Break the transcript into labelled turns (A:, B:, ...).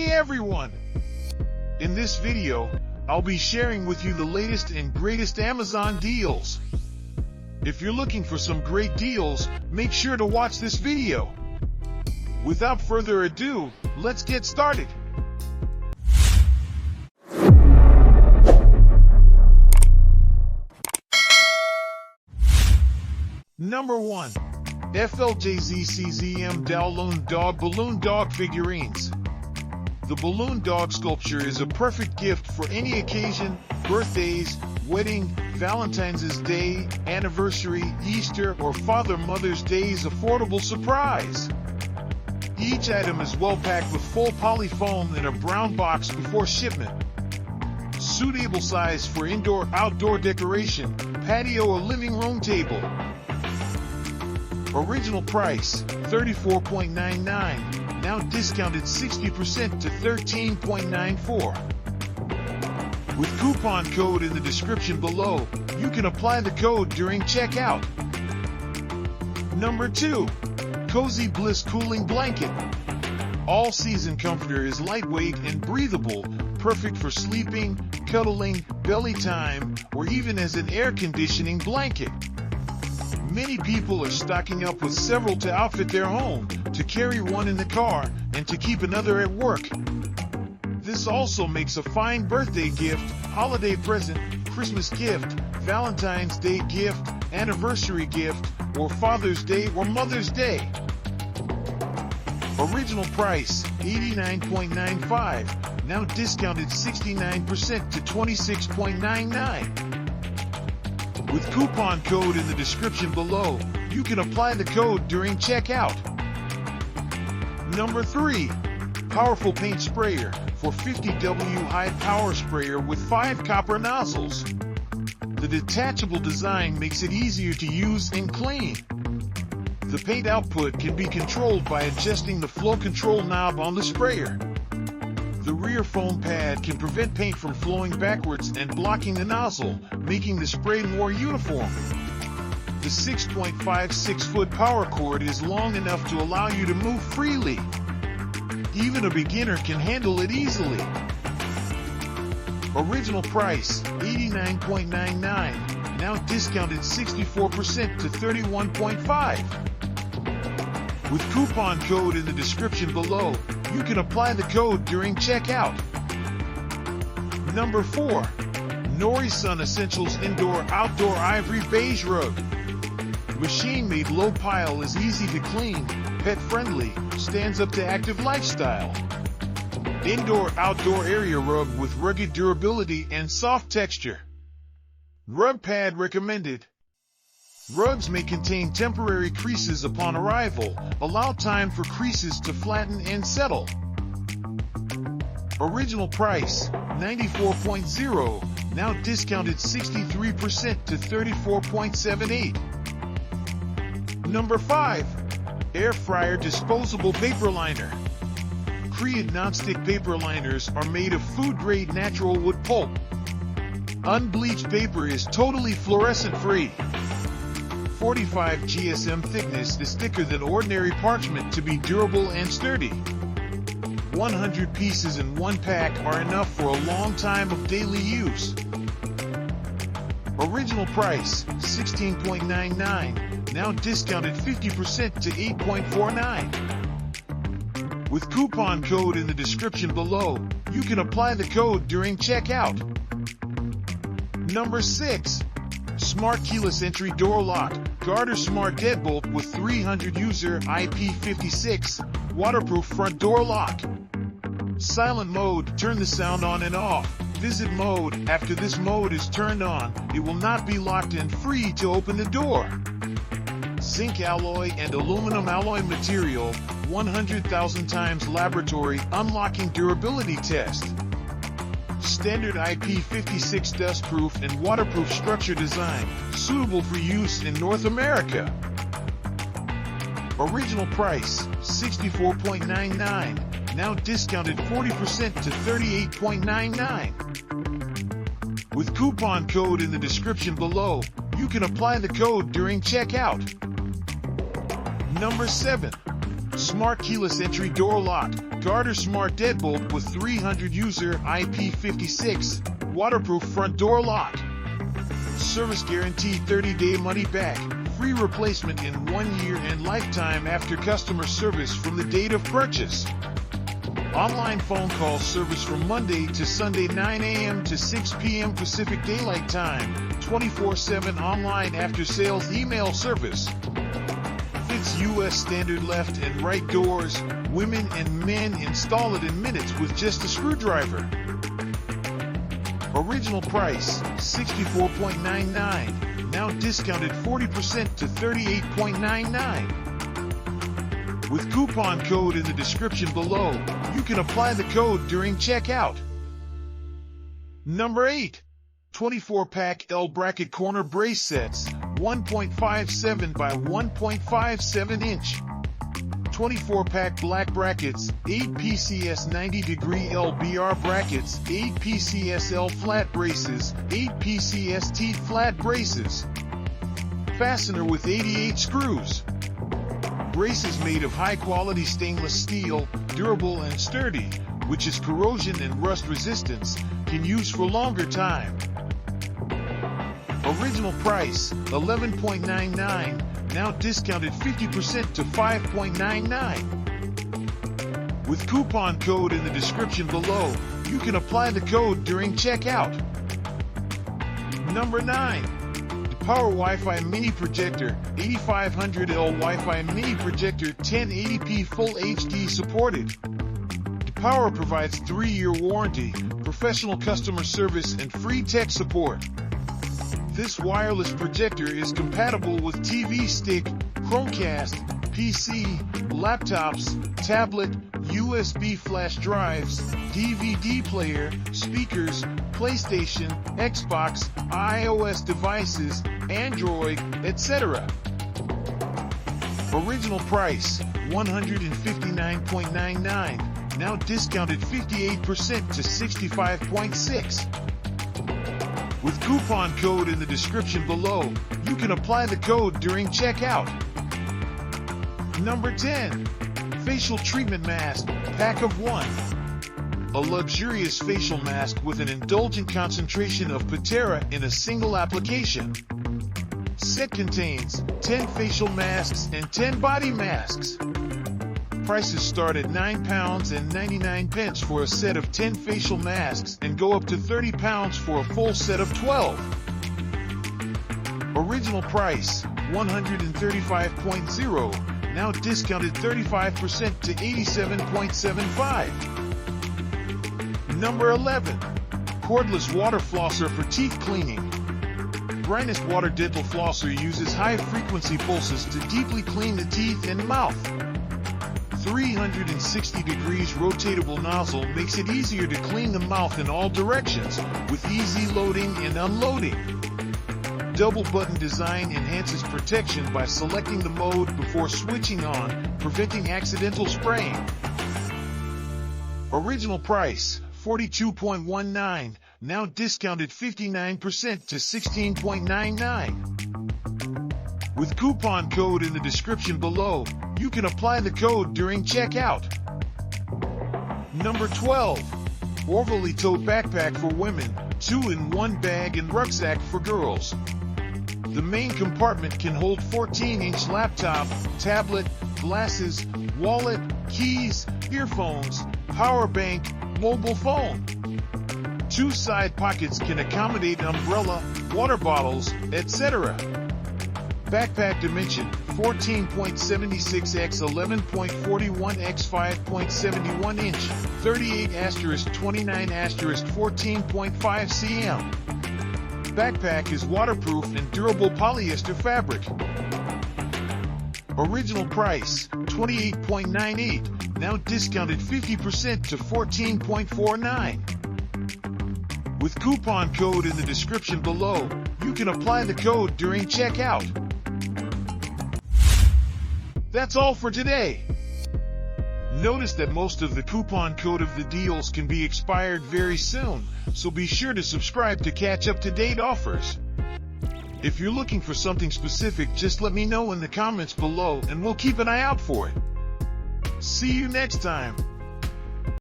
A: Hey everyone! In this video, I'll be sharing with you the latest and greatest Amazon deals. If you're looking for some great deals, make sure to watch this video. Without further ado, let's get started. Number 1. FLJZCZM Dalloon Dog Balloon Dog Figurines. The balloon dog sculpture is a perfect gift for any occasion: birthdays, wedding, Valentine's Day, anniversary, Easter, or Father-Mother's Day's affordable surprise. Each item is well packed with full poly foam in a brown box before shipment. Suitable size for indoor-outdoor decoration, patio or living room table. Original price, $34.99, now discounted 60% to $13.94. With coupon code in the description below, you can apply the code during checkout. Number 2. Cozy Bliss Cooling Blanket. All-season comforter is lightweight and breathable, perfect for sleeping, cuddling, belly time, or even as an air conditioning blanket. Many people are stocking up with several to outfit their home, to carry one in the car, and to keep another at work. This also makes a fine birthday gift, holiday present, Christmas gift, Valentine's Day gift, anniversary gift, or Father's Day or Mother's Day. Original price, $89.95, now discounted 69% to $26.99. With coupon code in the description below, you can apply the code during checkout. Number 3. Powerful Paint Sprayer for 50W High Power Sprayer with 5 copper nozzles. The detachable design makes it easier to use and clean. The paint output can be controlled by adjusting the flow control knob on the sprayer. The rear foam pad can prevent paint from flowing backwards and blocking the nozzle, making the spray more uniform. The 6.56-foot power cord is long enough to allow you to move freely. Even a beginner can handle it easily. Original price, $89.99, now discounted 64% to $31.5. With coupon code in the description below, you can apply the code during checkout. Number 4. Nourison Essentials Indoor-Outdoor Ivory Beige Rug. Machine-made low pile is easy to clean, pet-friendly, stands up to active lifestyle. Indoor-outdoor area rug with rugged durability and soft texture. Rug pad recommended. Rugs may contain temporary creases upon arrival. Allow time for creases to flatten and settle. Original price, $94.0, now discounted 63% to $34.78. Number 5. Air Fryer Disposable Paper Liner. Creed non-stick paper liners are made of food-grade natural wood pulp. Unbleached paper is totally fluorescent-free. 45 GSM thickness is thicker than ordinary parchment to be durable and sturdy. 100 pieces in one pack are enough for a long time of daily use. Original price, $16.99, now discounted 50% to $8.49. With coupon code in the description below, you can apply the code during checkout. Number 6. Smart Keyless Entry Door Lock, Garter Smart Deadbolt with 300 user IP56, waterproof front door lock. Silent mode, turn the sound on and off. Visit mode, after this mode is turned on, it will not be locked and free to open the door. Zinc alloy and aluminum alloy material, 100,000 times laboratory unlocking durability test. Standard IP56 dustproof and waterproof structure design, suitable for use in North America. Original price, $64.99, now discounted 40% to $38.99. With coupon code in the description below, you can apply the code during checkout. Number 7. Smart keyless entry door lock. Garter Smart Deadbolt with 300 user IP56. Waterproof front door lock. Service guarantee 30-day money back. Free replacement in 1 year and lifetime after customer service from the date of purchase. Online phone call service from Monday to Sunday 9 a.m. to 6 p.m. Pacific Daylight Time. 24/7 online after sales email service. Fits U.S. standard left and right doors. Women and men install it in minutes with just a screwdriver. Original price $64.99. Now discounted 40% to $38.99. With coupon code in the description below, you can apply the code during checkout. Number 8. 24-pack L bracket corner brace sets, 1.57 by 1.57 inch. 24-pack black brackets, 8 PCS 90-degree LBR brackets, 8 PCS L flat braces, 8 PCS T flat braces. Fastener with 88 screws. Braces made of high-quality stainless steel, durable and sturdy, which is corrosion and rust resistance, can use for longer time. Original price $11.99, now discounted 50% to $5.99. With coupon code in the description below, you can apply the code during checkout. Number 9. Power Wi-Fi Mini Projector, 8500L Wi-Fi Mini Projector, 1080p Full HD supported. Power provides 3-year warranty, professional customer service and free tech support. This wireless projector is compatible with TV stick, Chromecast, PC, laptops, tablet, USB flash drives, DVD player, speakers, PlayStation, Xbox, iOS devices, Android, etc. Original price $159.99, now discounted 58% to $65.6. With coupon code in the description below, you can apply the code during checkout. Number 10. Facial Treatment Mask, Pack of 1. A luxurious facial mask with an indulgent concentration of Patera in a single application. Set contains 10 facial masks and 10 body masks. Prices start at £9.99 for a set of 10 facial masks and go up to £30 for a full set of 12. Original price $135.0, now discounted 35% to $87.75. Number 11. Cordless Water Flosser for Teeth Cleaning. Brightest Water Dental Flosser uses high-frequency pulses to deeply clean the teeth and mouth. 360 degrees rotatable nozzle makes it easier to clean the mouth in all directions, with easy loading and unloading. Double button design enhances protection by selecting the mode before switching on, preventing accidental spraying. Original price $42.19, now discounted 59% to $16.99. With coupon code in the description below, you can apply the code during checkout. Number 12. Orvilly Tote Backpack for Women, 2-in-1 bag and rucksack for girls. The main compartment can hold 14-inch laptop, tablet, glasses, wallet, keys, earphones, power bank, mobile phone. 2 side pockets can accommodate umbrella, water bottles, etc. Backpack dimension 14.76 x 11.41 x 5.71 inch, 38*29*14.5 cm. Backpack is waterproof and durable polyester fabric. Original price $28.98, now discounted 50% to $14.49. With coupon code in the description below, you can apply the code during checkout. That's all for today. Notice that most of the coupon code of the deals can be expired very soon, so be sure to subscribe to catch up-to-date offers. If you're looking for something specific, just let me know in the comments below and we'll keep an eye out for it. See you next time.